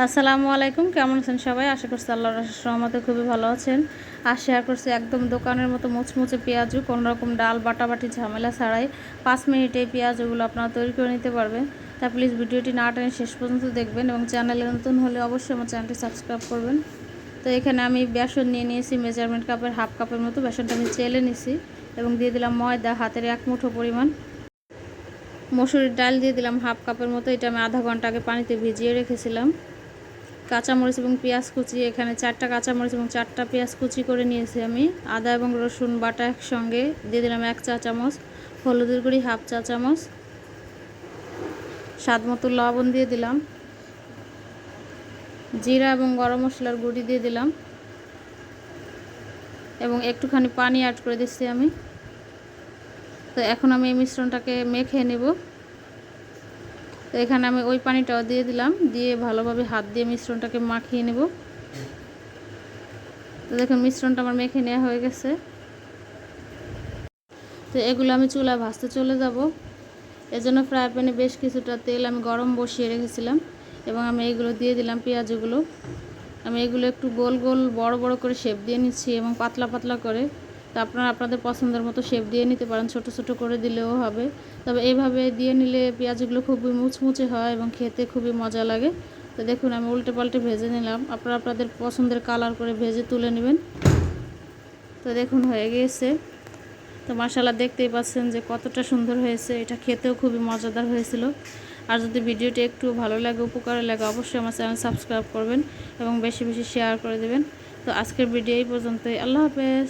আসসালামু আলাইকুম, কেমন আছেন সবাই? আশা করছি আল্লাহর রহমতে খুবই ভালো আছেন। আর শেয়ার করছি একদম দোকানের মতো মুচমুচে পেঁয়াজু, কোনোরকম ডাল বাটাবাটি ঝামেলা ছাড়াই 5 মিনিটে এই পেঁয়াজুগুলো আপনারা তৈরি করে নিতে পারবেন। তা প্লিজ ভিডিওটি না টেনে শেষ পর্যন্ত দেখবেন এবং চ্যানেলে নতুন হলে অবশ্যই আমার চ্যানেলটি সাবস্ক্রাইব করবেন। তো এখানে আমি বেসন নিয়ে নিয়েছি মেজারমেন্ট কাপের হাফ কাপের মতো। বেসনটা আমি চেলে নিছি এবং দিয়ে দিলাম ময়দা হাতের 1 মুঠো পরিমাণ। মসুরির ডাল দিয়ে দিলাম হাফ কাপের মতো। এটা আমি আধা ঘন্টা আগে পানিতে ভিজিয়ে রেখেছিলাম। কাঁচামরিচ এবং পেঁয়াজ কুচি, এখানে 4টা কাঁচামরিচ এবং 4টা পেঁয়াজ কুচি করে নিয়েছি আমি। আদা এবং রসুন বাটা একসঙ্গে দিয়ে দিলাম 1 চা চামচ। হলুদের গুঁড়ি হাফ চা চামচ। স্বাদ মতো লবণ দিয়ে দিলাম। জিরা এবং গরম মশলার গুঁড়ি দিয়ে দিলাম এবং একটুখানি পানি অ্যাড করে দিচ্ছি আমি। তো এখন আমি এই মিশ্রণটাকে মেখে নেব। তো এখানে আমি ওই পানিটাও দিয়ে দিলাম, দিয়ে ভালোভাবে হাত দিয়ে মিশ্রণটাকে মাখিয়ে নেব। তো দেখুন মিশ্রণটা আমার মেখে নেওয়া হয়ে গেছে। তো এগুলো আমি চুলায় ভাজতে চলে যাব। এজন্য ফ্রাই প্যানে বেশ কিছুটা তেল আমি গরম বসিয়ে রেখেছিলাম এবং আমি এগুলো দিয়ে দিলাম পেঁয়াজগুলো। আমি এগুলো একটু গোল গোল বড় বড় করে শেপ দিয়ে নিচ্ছি এবং পাতলা পাতলা করে। তো আপনারা আপনাদের পছন্দের মতো শেপ দিয়ে নিতে পারেন, ছোট ছোট করে দিলেও হবে। তবে এইভাবে দিয়ে নিলে পেঁয়াজগুলো খুবই মুচমুচে হয় এবং খেতে খুবই মজা লাগে। তো দেখুন আমি উল্টে পাল্টে ভেজে নিলাম। আপনারা আপনাদের পছন্দের কালার করে ভেজে তুলে নেবেন। তো দেখুন হয়ে গিয়েছে। তো মাশাআল্লাহ দেখতেই পাচ্ছেন যে কতটা সুন্দর হয়েছে। এটা খেতেও খুবই মজাদার হয়েছিল। আর যদি ভিডিওটি একটু ভালো লাগে, উপকারে লাগে, অবশ্যই আমার চ্যানেল সাবস্ক্রাইব করবেন এবং বেশি বেশি শেয়ার করে দেবেন। তো আজকের ভিডিও এই পর্যন্তই। আল্লাহ হাফেজ।